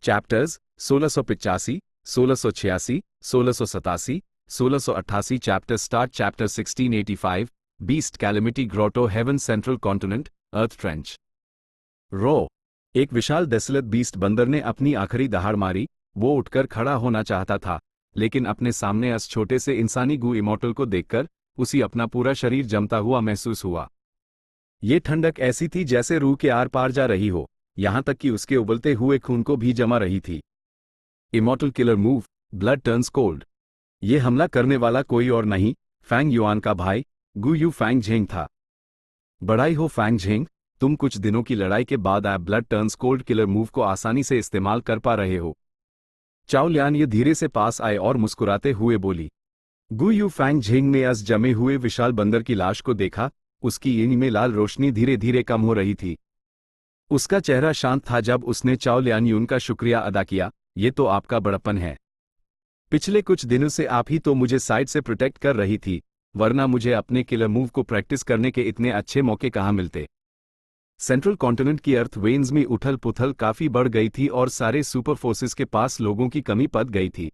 Chapters 1685, 1686, 1687, 1688 chapter start chapter 1685 beast calamity grotto heaven central continent earth trench row. एक विशाल desolate beast बंदर ने अपनी आखिरी दहाड़ मारी। वो उठकर खड़ा होना चाहता था, लेकिन अपने सामने इस छोटे से इंसानी गू इमोर्टल को देखकर उसी अपना पूरा शरीर जमता हुआ महसूस हुआ। ये ठंडक ऐसी थी जैसे रूह के आर पार जा रही हो, यहां तक कि उसके उबलते हुए खून को भी जमा रही थी। Immortal killer move, blood turns cold. ये हमला करने वाला कोई और नहीं, फैंग युआन का भाई गु यू फैंग झेंग था। बड़ाई हो फैंग झेंग, तुम कुछ दिनों की लड़ाई के बाद आप blood turns cold killer move को आसानी से इस्तेमाल कर पा रहे हो। चाओ लियान ये धीरे से पास आए और मुस्कुराते हुए बोली। गु यू फैंग झेंग ने अस जमे हुए विशाल बंदर की लाश को देखा। उसकी ईंट में लाल रोशनी धीरे धीरे कम हो रही थी। उसका चेहरा शांत था जब उसने चाओ लियान यून का शुक्रिया अदा किया। ये तो आपका बड़प्पन है। पिछले कुछ दिनों से आप ही तो मुझे साइड से प्रोटेक्ट कर रही थी, वरना मुझे अपने किलर मूव को प्रैक्टिस करने के इतने अच्छे मौके कहाँ मिलते। सेंट्रल कॉन्टिनेंट की अर्थ वेन्स में उथल पुथल काफी बढ़ गई थी और सारे सुपर फोर्सेस के पास लोगों की कमी पड़ गई थी।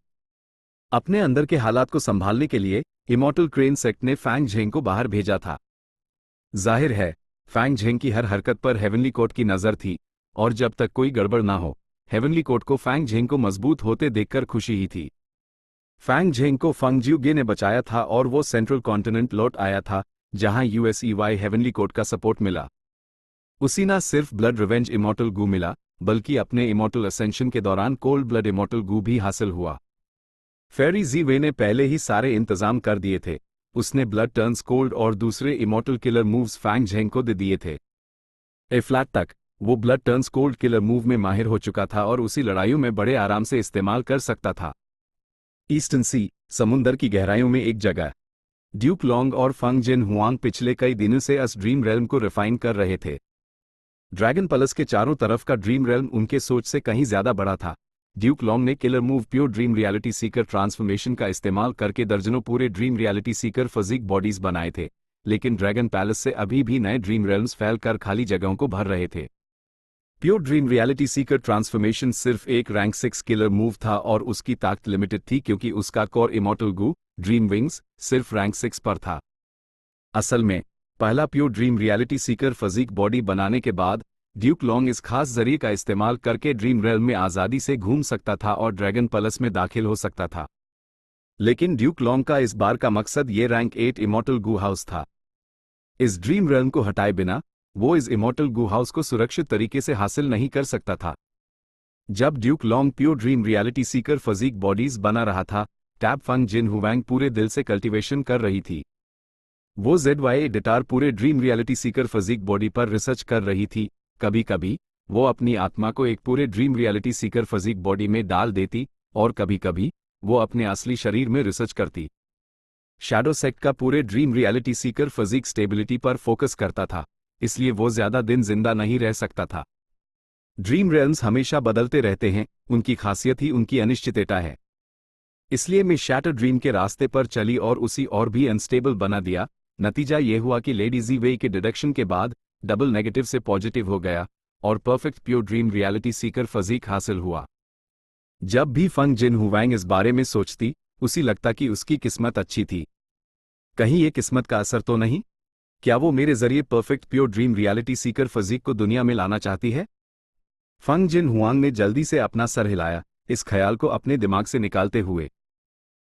अपने अंदर के हालात को संभालने के लिए इमोर्टल क्रेन सेक्ट ने फैंग झेंग को बाहर भेजा था। जाहिर है, फैंग झेंग की हर हरकत पर हेवनली कोर्ट की नजर थी, और जब तक कोई गड़बड़ ना हो, हेवनली कोर्ट को फैंग झेंग को मजबूत होते देखकर खुशी ही थी। फैंग झेंग को फंग ज्यूगे ने बचाया था और वो सेंट्रल कॉन्टिनेंट लौट आया था, जहां यूएसईवाई हेवनली कोर्ट का सपोर्ट मिला। उसी ना सिर्फ ब्लड रिवेंज इमोर्टल गू मिला, बल्कि अपने इमोर्टल असेंशन के दौरान कोल्ड ब्लड इमोर्टल गू भी हासिल हुआ। फेरी जी वे ने पहले ही सारे इंतजाम कर दिए थे। उसने ब्लड टर्न्स कोल्ड और दूसरे immortal killer moves Fang Zheng को दे दिए थे। ए फ्लैट तक वो blood turns cold killer move में माहिर हो चुका था और उसी लड़ाइयों में बड़े आराम से इस्तेमाल कर सकता था। ईस्टर्न सी, समुंदर की गहराइयों में एक जगह। ड्यूक लॉन्ग और फंग जिन हुआंग पिछले कई दिनों से इस ड्रीम रेल्म को रिफाइन कर रहे थे। ड्रैगन पैलेस के चारों तरफ का ड्रीम रेल्म उनके सोच से कहीं ज्यादा बड़ा था। ड्यूक लॉन्ग ने killer move pure dream reality seeker transformation का इस्तेमाल करके दर्जनों पूरे dream reality seeker physique bodies बनाए थे, लेकिन ड्रैगन पैलेस से अभी भी नए ड्रीम रेल्म्स फैल कर खाली जगहों को भर रहे थे। Pure dream reality seeker transformation सिर्फ एक रैंक 6 किलर मूव था और उसकी ताकत लिमिटेड थी क्योंकि उसका core immortal gu dream wings सिर्फ रैंक 6 पर था। असल में पहला pure dream reality seeker physique body बनाने के बाद ड्यूक लॉन्ग इस खास जरिए का इस्तेमाल करके ड्रीम रेल्म में आज़ादी से घूम सकता था और ड्रैगन पैलेस में दाखिल हो सकता था। लेकिन ड्यूक लॉन्ग का इस बार का मकसद ये रैंक 8 इमोर्टल गू हाउस था। इस ड्रीम रेल्म को हटाए बिना वो इस इमोर्टल गू हाउस को सुरक्षित तरीके से हासिल नहीं कर सकता था। जब Duke Long pure dream reality seeker physique bodies बना रहा था, टैब फंग जिन हुवैंग पूरे दिल से कल्टीवेशन कर रही थी। वो ZY एडिटर पूरे dream reality seeker physique body पर रिसर्च कर रही थी। कभी कभी वो अपनी आत्मा को एक पूरे dream reality seeker physique body में डाल देती और कभी कभी वो अपने असली शरीर में रिसर्च करती। शैडो सेक्ट का पूरे dream reality seeker physique stability पर फोकस करता था, इसलिए वो ज्यादा दिन जिंदा नहीं रह सकता था। ड्रीम रेल्म्स हमेशा बदलते रहते हैं, उनकी खासियत ही उनकी अनिश्चितता है। इसलिए मैं शैटर ड्रीम के रास्ते पर चली और उसी और भी अनस्टेबल बना दिया। नतीजा ये हुआ कि लेडी जी वे के डिडक्शन के बाद डबल नेगेटिव से पॉजिटिव हो गया और perfect pure dream reality seeker physique हासिल हुआ। जब भी फंग जिन हुवैंग इस बारे में सोचती, उसी लगता कि उसकी किस्मत अच्छी थी। कहीं ये किस्मत का असर तो नहीं? क्या वो मेरे जरिए perfect pure dream reality seeker physique को दुनिया में लाना चाहती है? फंग जिन हुआंग ने जल्दी से अपना सर हिलाया, इस ख्याल को अपने दिमाग से निकालते हुए।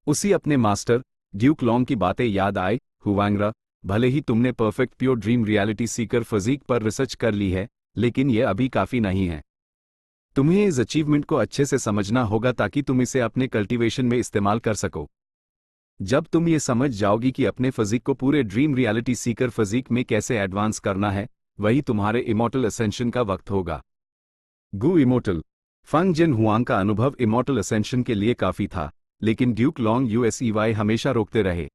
उसी अपने मास्टर ड्यूक लॉन्ग की बातें याद आए। हुवैंगरा, भले ही तुमने perfect pure dream reality seeker physique पर रिसर्च कर ली है, लेकिन यह अभी काफी नहीं है। तुम्हें इस अचीवमेंट को अच्छे से समझना होगा ताकि तुम इसे अपने कल्टीवेशन में इस्तेमाल कर सको। जब तुम ये समझ जाओगी कि अपने फिजिक को पूरे ड्रीम रियलिटी सीकर फिजिक में कैसे एडवांस करना है, वही तुम्हारे इमोर्टल असेंशन का वक्त होगा। गू इमोर्टल। फंग जिन हुआंग का अनुभव इमोर्टल असेंशन के लिए काफी था, लेकिन ड्यूक लॉन्ग USEY हमेशा रोकते रहे।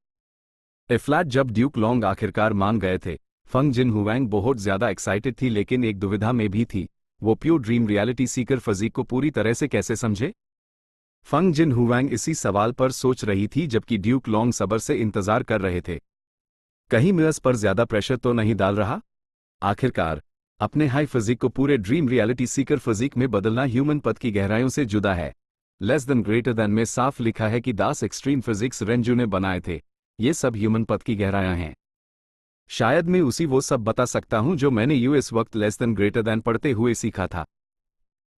ए फ्लैट जब ड्यूक लॉन्ग आखिरकार मान गए थे, फंग जिन हुवैंग बहुत ज्यादा एक्साइटेड थी लेकिन एक दुविधा में भी थी। वो pure dream reality seeker physique को पूरी तरह से कैसे समझे? फंग जिन हुवैंग इसी सवाल पर सोच रही थी जबकि ड्यूक लॉन्ग सब्र से इंतजार कर रहे थे। कहीं मैं इस पर ज्यादा प्रेशर तो नहीं डाल रहा? आखिरकार अपने हाई फिजिक को पूरे ड्रीम रियलिटी सीकर फिजिक में बदलना ह्यूमन पथ की गहराइयों से जुदा है। लेस देन ग्रेटर देन में साफ लिखा है कि दास एक्सट्रीम फिजिक्स रेंजू ने बनाए थे। ये सब ह्यूमन पथ की गहराइयां हैं। शायद मैं उसी वो सब बता सकता हूं जो मैंने यूएस वक्त लेस देन ग्रेटर देन पढ़ते हुए सीखा था।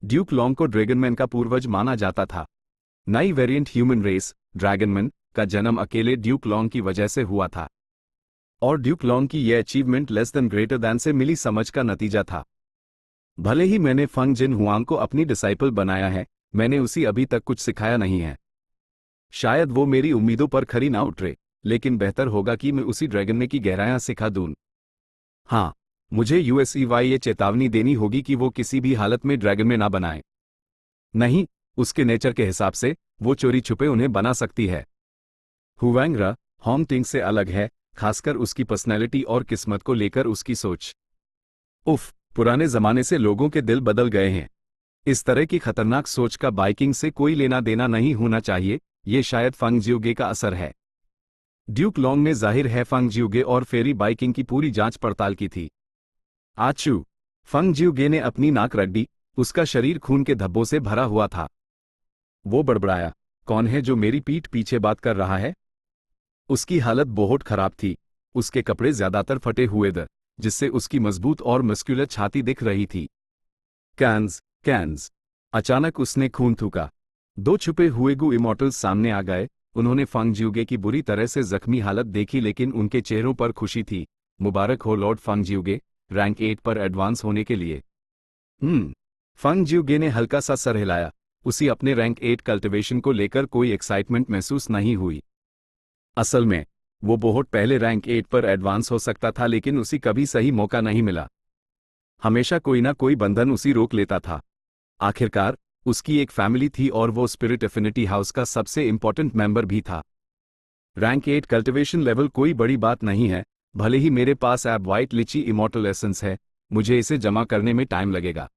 ड्यूक लॉन्ग को ड्रैगनमैन का पूर्वज माना जाता था। नई वेरिएंट ह्यूमन रेस ड्रैगनमैन का जन्म अकेले ड्यूक लॉन्ग की वजह से हुआ था, और ड्यूक लॉन्ग की यह achievement less than greater than से मिली समझ का नतीजा था। भले ही मैंने फंग जिन हुआंग को अपनी डिसाइपल बनाया है, मैंने उसी अभी तक कुछ सिखाया नहीं है। शायद वो मेरी उम्मीदों पर खरी ना उतरे, लेकिन बेहतर होगा कि मैं उसी ड्रैगन में की गहराइयां सिखा दूं। हाँ, मुझे यूएसईवाई ये चेतावनी देनी होगी कि वो किसी भी हालत में ड्रैगन में ना बनाए। नहीं, उसके नेचर के हिसाब से वो चोरी छुपे उन्हें बना सकती है। हुआंग रा हॉन्गटिंग से अलग है, खासकर उसकी पर्सनैलिटी और किस्मत को लेकर उसकी सोच। उफ, पुराने जमाने से लोगों के दिल बदल गए हैं। इस तरह की खतरनाक सोच का बाइकिंग से कोई लेना देना नहीं होना चाहिए। ये शायद फंग जियोगे का असर है। ड्यूक लॉन्ग ने जाहिर है फंग जियोगे और फेरी बाइकिंग की पूरी जांच पड़ताल की थी। आचू, फंग जियोगे ने अपनी नाक रगड़ी, उसका शरीर खून के धब्बों से भरा हुआ था। वो बड़बड़ाया, कौन है जो मेरी पीठ पीछे बात कर रहा है? उसकी हालत बहुत खराब थी। उसके कपड़े ज्यादातर फटे हुए थे, जिससे उसकी मजबूत और मस्कुलर छाती दिख रही थी। कैंस कैंस, अचानक उसने खून थूका। दो छुपे हुए गु इमॉर्टल्स सामने आ गए। उन्होंने फंग जियोगे की बुरी तरह से जख्मी हालत देखी, लेकिन उनके चेहरों पर खुशी थी। मुबारक हो लॉर्ड फंग जियोगे, रैंक 8 पर एडवांस होने के लिए। फंग जियोगे ने हल्का सा सर हिलाया। उसी अपने रैंक 8 कल्टिवेशन को लेकर कोई एक्साइटमेंट महसूस नहीं हुई। असल में वो बहुत पहले रैंक 8 पर एडवांस हो सकता था, लेकिन उसी कभी सही मौका नहीं मिला। हमेशा कोई ना कोई बंधन उसी रोक लेता था। आखिरकार उसकी एक फैमिली थी और वो स्पिरिट एफिनिटी हाउस का सबसे इंपॉर्टेंट मेंबर भी था। रैंक 8 कल्टिवेशन लेवल कोई बड़ी बात नहीं है। भले ही मेरे पास app white lychee immortal essence है, मुझे इसे जमा करने में टाइम लगेगा।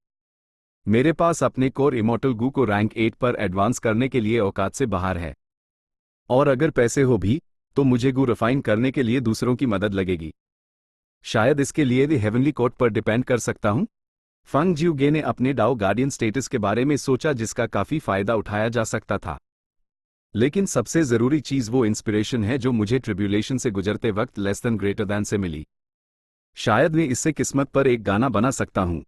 मेरे पास अपने कोर इमॉर्टल गू को रैंक 8 पर एडवांस करने के लिए औकात से बाहर है। और अगर पैसे हो भी तो मुझे गू रिफाइन करने के लिए दूसरों की मदद लगेगी। शायद इसके लिए द हेवनली कोर्ट पर डिपेंड कर सकता हूं। फंग जियोगे ने अपने डाओ गार्डियन स्टेटस के बारे में सोचा, जिसका काफी फायदा उठाया जा सकता था। लेकिन सबसे जरूरी चीज वो इंस्पिरेशन है जो मुझे ट्रिब्यूलेशन से गुजरते वक्त लेस देन ग्रेटर देन से मिली। शायद मैं इससे किस्मत पर एक गाना बना सकता हूं।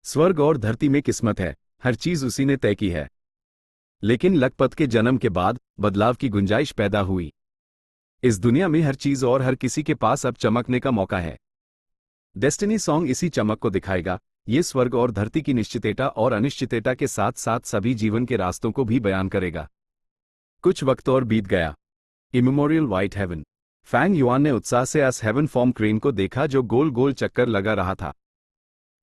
स्वर्ग और धरती में किस्मत है, हर चीज उसी ने तय की है। लेकिन लखपत के जन्म के बाद बदलाव की गुंजाइश पैदा हुई। इस दुनिया में हर चीज और हर किसी के पास अब चमकने का मौका है। डेस्टिनी सॉन्ग इसी चमक को दिखाएगा। ये स्वर्ग और धरती की निश्चितता और अनिश्चितता के साथ साथ सभी जीवन के रास्तों को भी बयान करेगा। कुछ वक्त और बीत गया। Immemorial white heaven. Fang Yuan ने उत्साह से एस हेवन फॉर्म क्रेन को देखा जो गोल गोल चक्कर लगा रहा था।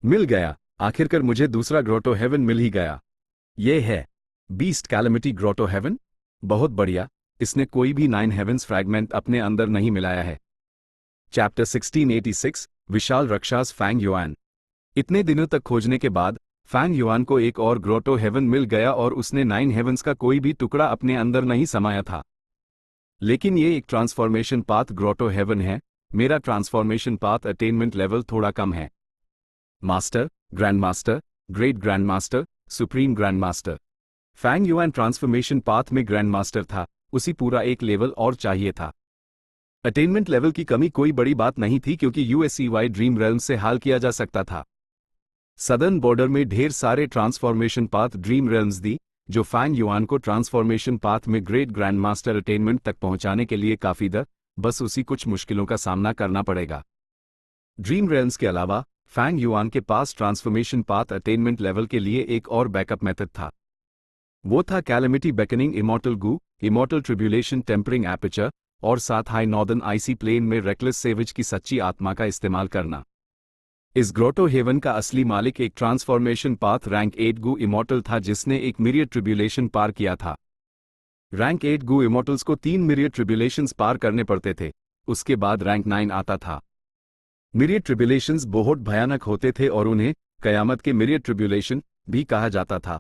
मिल गया, आखिरकार मुझे दूसरा ग्रोटो हेवन मिल ही गया। ये है बीस्ट कैलेमिटी ग्रोटो हेवन। बहुत बढ़िया, इसने कोई भी 9 हेवंस फ्रैगमेंट अपने अंदर नहीं मिलाया है। चैप्टर 1686 विशाल रक्षास फैंग युआन। इतने दिनों तक खोजने के बाद फैंग युआन को एक और ग्रोटो हेवन मिल गया और उसने 9 हेवंस का कोई भी टुकड़ा अपने अंदर नहीं समाया था। लेकिन ये एक ट्रांसफॉर्मेशन पाथ ग्रोटो हेवन है। मेरा ट्रांसफॉर्मेशन पाथ अटेनमेंट लेवल थोड़ा कम है। Master, grand master, great grand master, supreme grand master. Fang Yuan transformation path में ग्रैंड मास्टर था, उसी पूरा एक लेवल और चाहिए था। अटेनमेंट लेवल की कमी कोई बड़ी बात नहीं थी, क्योंकि यूएसईवाई ड्रीम रेल्म से हाल किया जा सकता था। सदर्न बॉर्डर में ढेर सारे ट्रांसफॉर्मेशन पाथ ड्रीम रेल्म्स दी, जो फैंग युआन को ट्रांसफॉर्मेशन पाथ में ग्रेट ग्रैंड मास्टर अटेनमेंट तक पहुंचाने के लिए काफी था। बस उसी कुछ मुश्किलों का सामना करना पड़ेगा। ड्रीम रेल्म्स के अलावा फैंग युआन के पास ट्रांसफॉर्मेशन पाथ अटेनमेंट लेवल के लिए एक और बैकअप मेथड था। वो था कैलेमिटी बेकनिंग इमॉर्टल गू, इमॉर्टल ट्रिब्यूलेशन टेम्परिंग एपर्चर, और साथ हाई नॉर्दर्न आईसी प्लेन में रेकलेस सेविज की सच्ची आत्मा का इस्तेमाल करना। इस ग्रोटो हेवन का असली मालिक एक ट्रांसफॉर्मेशन पाथ रैंक 8 गू इमॉर्टल था, जिसने एक मिरियड ट्रिब्यूलेशन पार किया था। रैंक 8 गू इमॉर्टल्स को 3 मिरियड ट्रिब्यूलेशंस पार करने पड़ते थे, उसके बाद रैंक 9 आता था। मिरियड ट्रिब्यूलेशंस बहुत भयानक होते थे और उन्हें कयामत के मिरियड ट्रिब्यूलेशन भी कहा जाता था।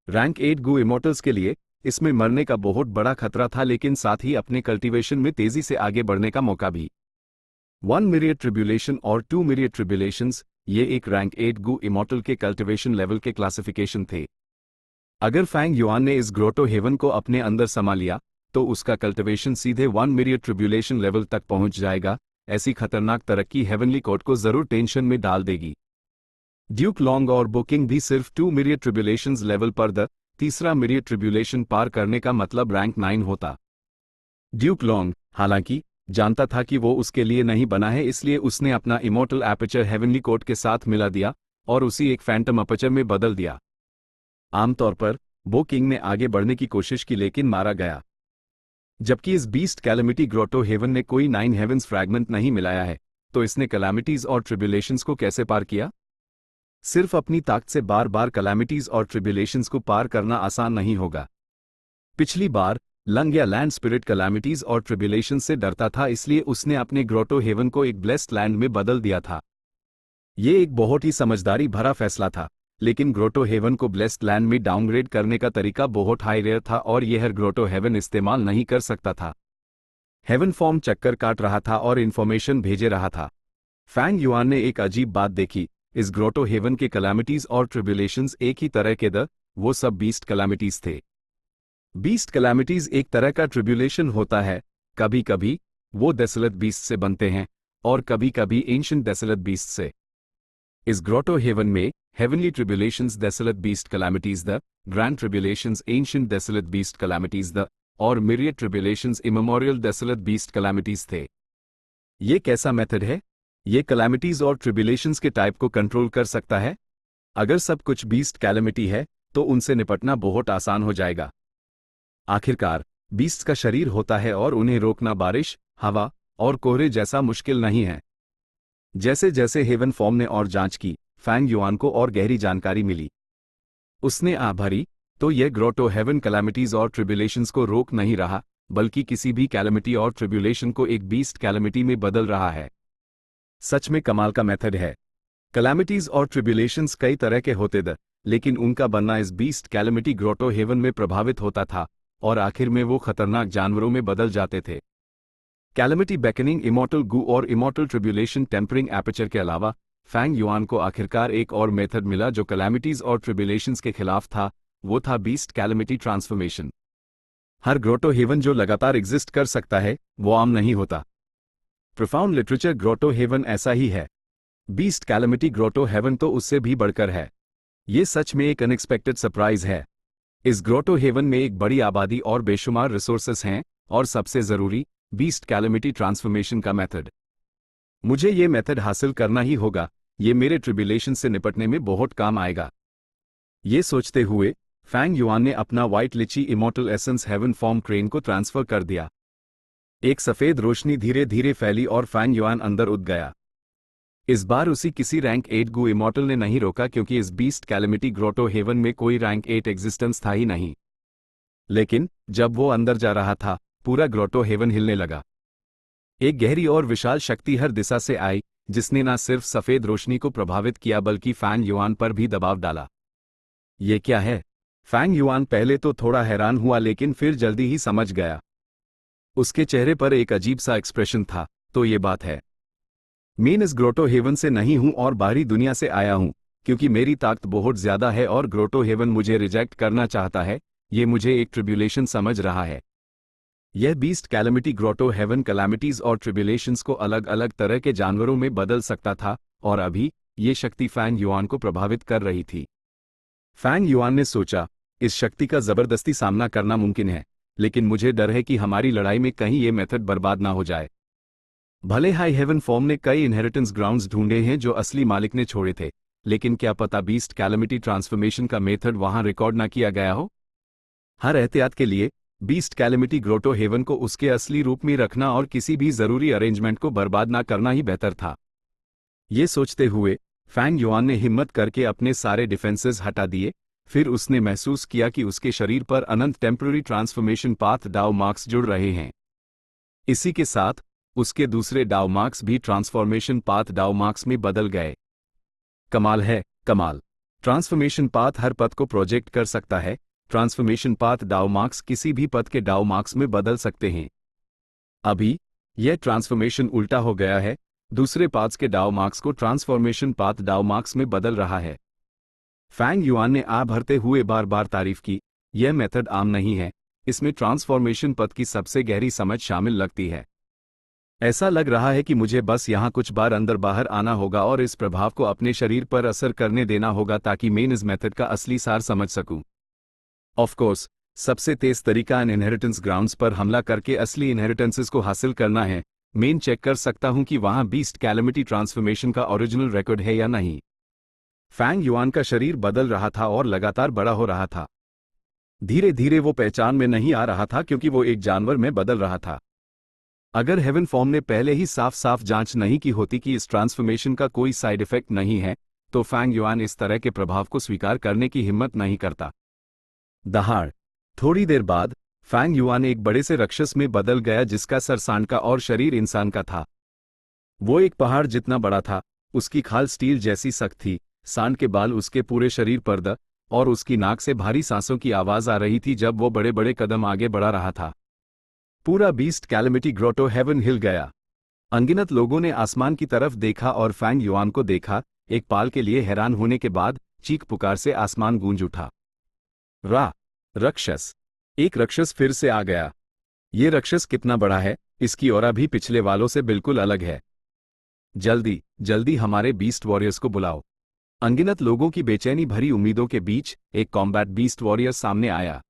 रैंक 8 गू इमॉर्टल्स के लिए इसमें मरने का बहुत बड़ा खतरा था, लेकिन साथ ही अपने कल्टीवेशन में तेजी से आगे बढ़ने का मौका भी। 1 मिरियड ट्रिब्यूलेशन और 2 मिरियड ट्रिब्यूलेशंस, ये एक रैंक 8 गु इमॉर्टल के कल्टिवेशन लेवल के क्लासिफिकेशन थे। अगर फैंग युआन ने इस ग्रोटो हेवन को अपने अंदर समा लिया तो उसका कल्टिवेशन सीधे 1 मिलियन ट्रिब्यूलेशन लेवल तक पहुंच जाएगा। ऐसी खतरनाक तरक्की हेवनली कोर्ट को जरूर टेंशन में डाल देगी। ड्यूक लॉन्ग और बुकिंग भी सिर्फ 2 मिलियन ट्रिब्यूलेशंस लेवल पर द तीसरा मिलियन ट्रिब्यूलेशन पार करने का मतलब रैंक 9 होता। ड्यूक लॉन्ग हालांकि जानता था कि वो उसके लिए नहीं बना है, इसलिए उसने अपना इमॉर्टल एपर्चर हेवनली कोर्ट के साथ मिला दिया और उसी एक फैंटम अपर्चर में बदल दिया। आमतौर पर बो किंग ने आगे बढ़ने की कोशिश की लेकिन मारा गया। जबकि इस बीस्ट कैलेमिटी ग्रोटो हेवन ने कोई 9 हेवंस फ्रैगमेंट नहीं मिलाया है, तो इसने कैलामिटीज और ट्रिब्यूलेशंस को कैसे पार किया? सिर्फ अपनी ताकत से बार बार कैलामिटीज और ट्रिब्यूलेशंस को पार करना आसान नहीं होगा। पिछली बार लंग या लैंड स्पिरिट कैलामिटीज और ट्रिब्यूलेशंस से डरता था, इसलिए उसने अपने ग्रोटो हेवन को एक ब्लेस्ड लैंड में बदल दिया था। ये एक बहुत ही समझदारी भरा फैसला था, लेकिन ग्रोटो हेवन को ब्लेस्ड लैंड में डाउनग्रेड करने का तरीका बहुत हाई रेयर था और यह हर ग्रोटो हेवन इस्तेमाल नहीं कर सकता था। हेवन फॉर्म चक्कर काट रहा था और इन्फॉर्मेशन भेजे रहा था। फैंग युआन ने एक अजीब बात देखी, इस ग्रोटो हेवन के कैलामिटीज और ट्रिब्यूलेशंस एक ही तरह के वो सब बीस्ट कैलामिटीज थे। बीस्ट कैलामिटीज एक तरह का ट्रिब्यूलेशन होता है, कभी कभी वो डेसोलेट बीस्ट से बनते हैं और कभी कभी एंशिएंट डेसोलेट बीस्ट से। इस ग्रोटो हेवन में heavenly tribulations desolate beast calamities grand tribulations ancient desolate beast calamities और myriad tribulations immemorial desolate beast calamities थे। ये कैसा मेथड है? ये कैलामिटीज और ट्रिब्यूलेशंस के टाइप को कंट्रोल कर सकता है। अगर सब कुछ बीस्ट कैलामिटी है तो उनसे निपटना बहुत आसान हो जाएगा। आखिरकार बीस्ट का शरीर होता है और उन्हें रोकना बारिश, हवा और कोहरे जैसा मुश्किल नहीं है। जैसे जैसे हेवन फॉर्म ने और जांच की, फैंग युआन को और गहरी जानकारी मिली। उसने आह भरी तो यह ग्रोटो हेवन कैलामिटीज और ट्रिब्यूलेशंस को रोक नहीं रहा, बल्कि किसी भी कैलामिटी और ट्रिब्यूलेशन को एक बीस्ट कैलामिटी में बदल रहा है। सच में कमाल का मेथड है। कैलामिटीज और ट्रिब्यूलेशंस कई तरह के होते लेकिन उनका बनना इस बीस्ट कैलामिटी ग्रोटो हेवन में प्रभावित होता था और आखिर में वो खतरनाक जानवरों में बदल जाते थे। कैलामिटी बेकनिंग, इमॉर्टल गु और इमॉर्टल ट्रिब्यूलेशन टेम्परिंग एपर्चर के अलावा फैंग युआन को आखिरकार एक और मेथड मिला जो कैलामिटीज और ट्रिब्यूलेशंस के खिलाफ था, वो था बीस्ट कैलामिटी ट्रांसफॉर्मेशन। हर ग्रोटो हेवन जो लगातार एग्जिस्ट कर सकता है वो आम नहीं होता। प्रोफाउंड लिटरेचर ग्रोटो हेवन ऐसा ही है। बीस्ट कैलामिटी ग्रोटो हेवन तो उससे भी बढ़कर है। ये सच में एक अनएक्सपेक्टेड सरप्राइज है। इस ग्रोटो हेवन में एक बड़ी आबादी और बेशुमार रिसोर्सेस हैं और सबसे जरूरी बीस्ट कैलामिटी ट्रांसफॉर्मेशन का मेथड। मुझे ये मेथड हासिल करना ही होगा, ये मेरे ट्रिब्यूलेशन से निपटने में बहुत काम आएगा। ये सोचते हुए फैंग युआन ने अपना white lychee immortal essence heaven form crane को ट्रांसफर कर दिया। एक सफेद रोशनी धीरे धीरे फैली और फैंग युआन अंदर उठ गया। इस बार उसी किसी रैंक 8 गु इमॉर्टल ने नहीं रोका, क्योंकि इस बीस्ट कैलामिटी ग्रोटो हेवन में कोई रैंक 8 एग्जिस्टेंस था ही नहीं। लेकिन जब वो अंदर जा रहा था, पूरा ग्रोटो हेवन हिलने लगा। एक गहरी और विशाल शक्ति हर दिशा से आई, जिसने न सिर्फ सफेद रोशनी को प्रभावित किया बल्कि फैंग युआन पर भी दबाव डाला। ये क्या है? फैंग युआन पहले तो थोड़ा हैरान हुआ, लेकिन फिर जल्दी ही समझ गया। उसके चेहरे पर एक अजीब सा एक्सप्रेशन था। तो ये बात है, मैं इस ग्रोटो हेवन से नहीं हूं और बाहरी दुनिया से आया हूं, क्योंकि मेरी ताकत बहुत ज्यादा है और ग्रोटो हेवन मुझे रिजेक्ट करना चाहता है। ये मुझे एक ट्रिब्यूलेशन समझ रहा है। यह beast calamity grotto heaven calamities और ट्रिब्यूलेशंस को अलग अलग तरह के जानवरों में बदल सकता था और अभी ये शक्ति फैंग युआन को प्रभावित कर रही थी। फैंग युआन ने सोचा, इस शक्ति का जबरदस्ती सामना करना मुमकिन है, लेकिन मुझे डर है कि हमारी लड़ाई में कहीं ये मेथड बर्बाद ना हो जाए। भले हाई हेवन फॉर्म ने कई इनहेरिटेंस ग्राउंड्स ढूंढे हैं जो असली मालिक ने छोड़े थे, लेकिन क्या पता बीस्ट कैलामिटी ट्रांसफॉर्मेशन का मेथड वहां रिकॉर्ड ना किया गया हो। हर एहतियात के लिए बीस्ट कैलामिटी ग्रोटो हेवन को उसके असली रूप में रखना और किसी भी जरूरी अरेंजमेंट को बर्बाद ना करना ही बेहतर था। ये सोचते हुए फैंग युआन ने हिम्मत करके अपने सारे डिफेंसेस हटा दिए। फिर उसने महसूस किया कि उसके शरीर पर अनंत टेम्पररी ट्रांसफॉर्मेशन पाथ डाउ मार्क्स जुड़ रहे हैं। इसी के साथ उसके दूसरे डाउ मार्क्स भी ट्रांसफॉर्मेशन पाथ डाउ मार्क्स में बदल गए। कमाल है, कमाल। ट्रांसफॉर्मेशन पाथ हर पथ को प्रोजेक्ट कर सकता है। ट्रांसफॉर्मेशन पाथ डाउ मार्क्स किसी भी पथ के डाउ मार्क्स में बदल सकते हैं। अभी यह ट्रांसफॉर्मेशन उल्टा हो गया है। दूसरे पाथ्स के डाओ मार्क्स को ट्रांसफॉर्मेशन पाथ डाओ मार्क्स में बदल रहा है। फैंग युआन ने आ भरते हुए बार बार तारीफ की, यह मेथड आम नहीं है, इसमें ट्रांसफॉर्मेशन पथ की सबसे गहरी समझ शामिल लगती है। ऐसा लग रहा है कि मुझे बस यहाँ कुछ बार अंदर बाहर आना होगा और इस प्रभाव को अपने शरीर पर असर करने देना होगा ताकि मैं इस मेथड का असली सार समझ सकूं। ऑफ कोर्स, सबसे तेज तरीका इन इनहेरिटेंस ग्राउंड्स पर हमला करके असली इनहेरिटेंसेस को हासिल करना है। मैं चेक कर सकता हूं कि वहां बीस्ट कैलेमिटी ट्रांसफॉर्मेशन का ओरिजिनल रिकॉर्ड है या नहीं। फैंग युआन का शरीर बदल रहा था और लगातार बड़ा हो रहा था। धीरे धीरे वो पहचान में नहीं आ रहा था क्योंकि वो एक जानवर में बदल रहा था। अगर हेवन फॉर्म ने पहले ही साफ साफ जांच नहीं की होती कि इस ट्रांसफॉर्मेशन का कोई साइड इफेक्ट नहीं है, तो फैंग युआन इस तरह के प्रभाव को स्वीकार करने की हिम्मत नहीं करता। दहाड़ थोड़ी देर बाद फैंग युआन एक बड़े से राक्षस में बदल गया जिसका सर सांड का और शरीर इंसान का था। वो एक पहाड़ जितना बड़ा था, उसकी खाल स्टील जैसी सख्त थी, सांड के बाल उसके पूरे शरीर पर द और उसकी नाक से भारी सांसों की आवाज आ रही थी जब वो बड़े बड़े कदम आगे बढ़ा रहा था। पूरा बीस्ट कैलेमिटी ग्रोटो हेवन हिल गया। अनगिनत लोगों ने आसमान की तरफ देखा और फैंग युआन को देखा। एक पाल के लिए हैरान होने के बाद चीख पुकार से आसमान गूंज उठा। राक्षस! एक राक्षस फिर से आ गया। ये राक्षस कितना बड़ा है, इसकी ऑरा भी पिछले वालों से बिल्कुल अलग है। जल्दी जल्दी हमारे बीस्ट वॉरियर्स को बुलाओ। अनगिनत लोगों की बेचैनी भरी उम्मीदों के बीच एक कॉम्बैट बीस्ट वॉरियर सामने आया।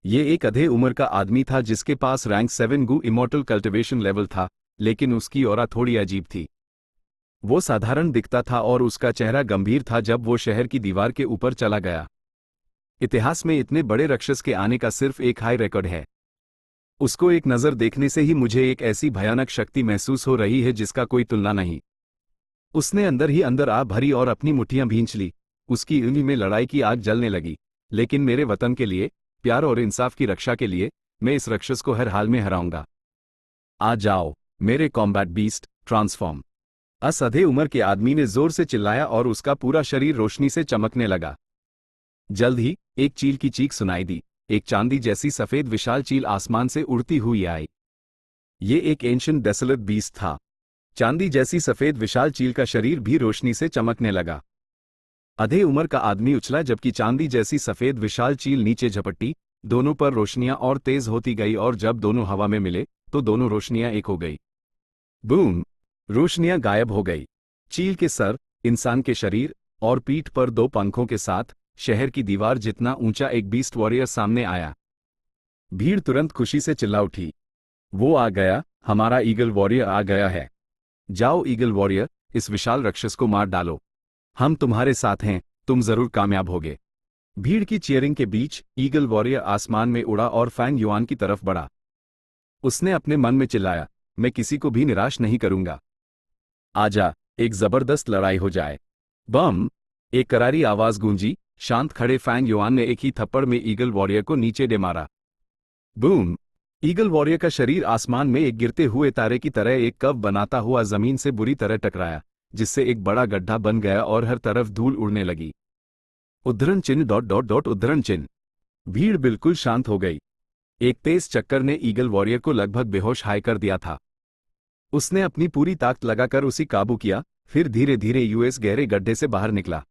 ये एक अधे उम्र का आदमी था जिसके पास रैंक 7 गु इमॉर्टल कल्टिवेशन लेवल था, लेकिन उसकी ऑरा थोड़ी अजीब थी। वो साधारण दिखता था और उसका चेहरा गंभीर था जब वो शहर की दीवार के ऊपर चला गया। इतिहास में इतने बड़े राक्षस के आने का सिर्फ एक हाई रिकॉर्ड है। उसको एक नज़र देखने से ही मुझे एक ऐसी भयानक शक्ति महसूस हो रही है जिसका कोई तुलना नहीं। उसने अंदर ही अंदर आ भरी और अपनी मुट्ठियां भींच ली। उसकी उंगली में लड़ाई की आग जलने लगी। लेकिन मेरे वतन के लिए, प्यार और इंसाफ की रक्षा के लिए, मैं इस राक्षस को हर हाल में हराऊंगा। आ जाओ मेरे कॉम्बैट बीस्ट, ट्रांसफॉर्म! असधे उम्र के आदमी ने जोर से चिल्लाया और उसका पूरा शरीर रोशनी से चमकने लगा। जल्द ही एक चील की चीख सुनाई दी। एक चांदी जैसी सफेद विशाल चील आसमान से उड़ती हुई आई। ये एक एंशिएंट डेसोलेट बीस्ट था। चांदी जैसी सफेद विशाल चील का शरीर भी रोशनी से चमकने लगा। अधे उम्र का आदमी उछला जबकि चांदी जैसी सफेद विशाल चील नीचे झपटी। दोनों पर रोशनियां और तेज होती गई और जब दोनों हवा में मिले तो दोनों रोशनियां एक हो गई। बूम! रोशनियां गायब हो गई। चील के सर, इंसान के शरीर और पीठ पर 2 पंखों के साथ शहर की दीवार जितना ऊंचा एक बीस्ट वॉरियर सामने आया। भीड़ तुरंत खुशी से चिल्ला उठी। वो आ गया, हमारा ईगल वॉरियर आ गया है। जाओ ईगल वॉरियर, इस विशाल राक्षस को मार डालो। हम तुम्हारे साथ हैं, तुम जरूर कामयाब होगे। भीड़ की चीयरिंग के बीच ईगल वॉरियर आसमान में उड़ा और फैंग युआन की तरफ बढ़ा। उसने अपने मन में चिल्लाया, मैं किसी को भी निराश नहीं करूंगा। आजा, एक जबरदस्त लड़ाई हो जाए। बम! एक करारी आवाज गूंजी। शांत खड़े फैंग युआन ने एक ही थप्पड़ में ईगल वॉरियर को नीचे दे मारा। बूम! ईगल वॉरियर का शरीर आसमान में एक गिरते हुए तारे की तरह एक कव बनाता हुआ जमीन से बुरी तरह टकराया, जिससे एक बड़ा गड्ढा बन गया और हर तरफ धूल उड़ने लगी। उद्धरण चिन्ह ... उद्धरण चिन्ह। भीड़ बिल्कुल शांत हो गई। एक तेज चक्कर ने ईगल वॉरियर को लगभग बेहोश हाय कर दिया था। उसने अपनी पूरी ताकत लगाकर उसे काबू किया, फिर धीरे धीरे यूएस गहरे गड्ढे से बाहर निकला।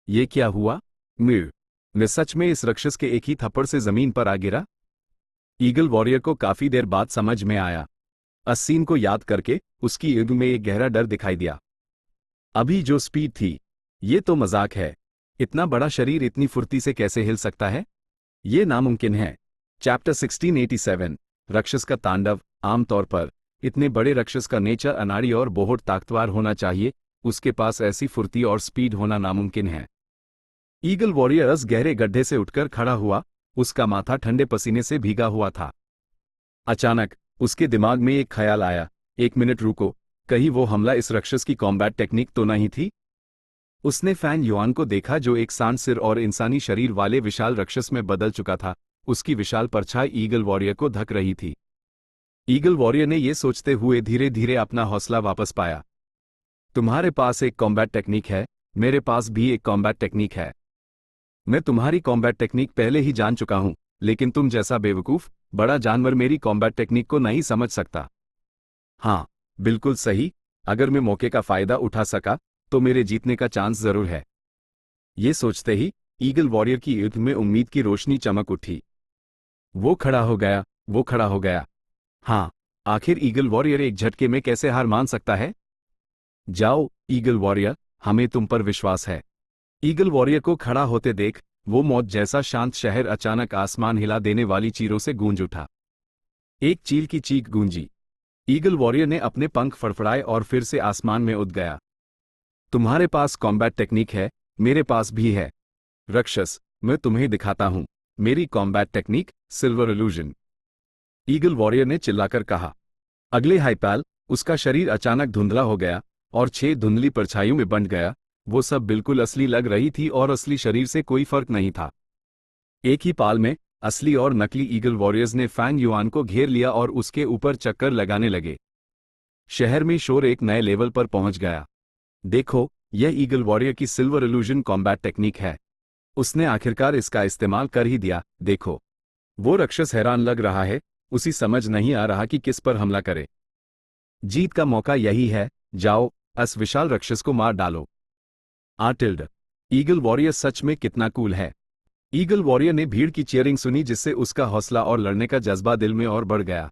ये क्या हुआ? मैं सच में इस राक्षस के एक ही थप्पड़ से जमीन पर आ गिरा? ईगल वॉरियर को काफी देर बाद समझ में आया। इस सीन को याद करके उसकी आंखों में एक गहरा डर दिखाई दिया। अभी जो स्पीड थी, ये तो मजाक है। इतना बड़ा शरीर इतनी फुर्ती से कैसे हिल सकता है? ये नामुमकिन है। चैप्टर 1687 राक्षस का तांडव। आमतौर पर इतने बड़े राक्षस का नेचर अनाड़ी और बहुत ताकतवर होना चाहिए, उसके पास ऐसी फुर्ती और स्पीड होना नामुमकिन है। ईगल वॉरियर उस गहरे गड्ढे से उठकर खड़ा हुआ। उसका माथा ठंडे पसीने से भीगा हुआ था। अचानक उसके दिमाग में एक ख्याल आया, 1 मिनट रुको, कहीं वो हमला इस राक्षस की कॉम्बैट टेक्निक तो नहीं थी? उसने फैंग युआन को देखा जो एक सांड सिर और इंसानी शरीर वाले विशाल राक्षस में बदल चुका था। उसकी विशाल परछाई ईगल वॉरियर को ढक रही थी। ईगल वॉरियर ने यह सोचते हुए धीरे धीरे अपना हौसला वापस पाया। तुम्हारे पास एक कॉम्बैट टेक्निक है, मेरे पास भी एक कॉम्बैट टेक्निक है। मैं तुम्हारी कॉम्बैट टेक्निक पहले ही जान चुका हूं, लेकिन तुम जैसा बेवकूफ बड़ा जानवर मेरी कॉम्बैट टेक्निक को नहीं समझ सकता। हाँ, बिल्कुल सही, अगर मैं मौके का फायदा उठा सका तो मेरे जीतने का चांस जरूर है। ये सोचते ही ईगल वॉरियर की युद्ध में उम्मीद की रोशनी चमक उठी। वो खड़ा हो गया, वो खड़ा हो गया। हाँ, आखिर ईगल वॉरियर एक झटके में कैसे हार मान सकता है? जाओ ईगल वॉरियर, हमें तुम पर विश्वास है। ईगल वॉरियर को खड़ा होते देख वो मौत जैसा शांत शहर अचानक आसमान हिला देने वाली चीरों से गूंज उठा। एक चील की चीख गूंजी। ईगल वॉरियर ने अपने पंख फड़फड़ाए और फिर से आसमान में उड़ गया। तुम्हारे पास कॉम्बैट टेक्निक है, मेरे पास भी है। राक्षस, मैं तुम्हें दिखाता हूं मेरी combat technique, silver illusion. Eagle warrior ने चिल्लाकर कहा। अगले हाइपाल उसका शरीर अचानक धुंधला हो गया और 6 धुंधली परछाइयों में बंट गया। वो सब बिल्कुल असली लग रही थी और असली शरीर से कोई फर्क नहीं था। एक ही पाल में असली और नकली ईगल वॉरियर्स ने फैंग युआन को घेर लिया और उसके ऊपर चक्कर लगाने लगे। शहर में शोर एक नए लेवल पर पहुंच गया। देखो, यह ईगल वॉरियर की सिल्वर इल्यूजन कॉम्बैट टेक्निक है। उसने आखिरकार इसका इस्तेमाल कर ही दिया, देखो। वो राक्षस हैरान लग रहा है, उसी समझ नहीं आ रहा कि किस पर हमला करे। जीत का मौका यही है, जाओ अस विशाल राक्षस को मार डालो। आर्टिल्ड, ईगल वॉरियर सच में कितना कूल है। ईगल वॉरियर ने भीड़ की चीयरिंग सुनी जिससे उसका हौसला और लड़ने का जज्बा दिल में और बढ़ गया।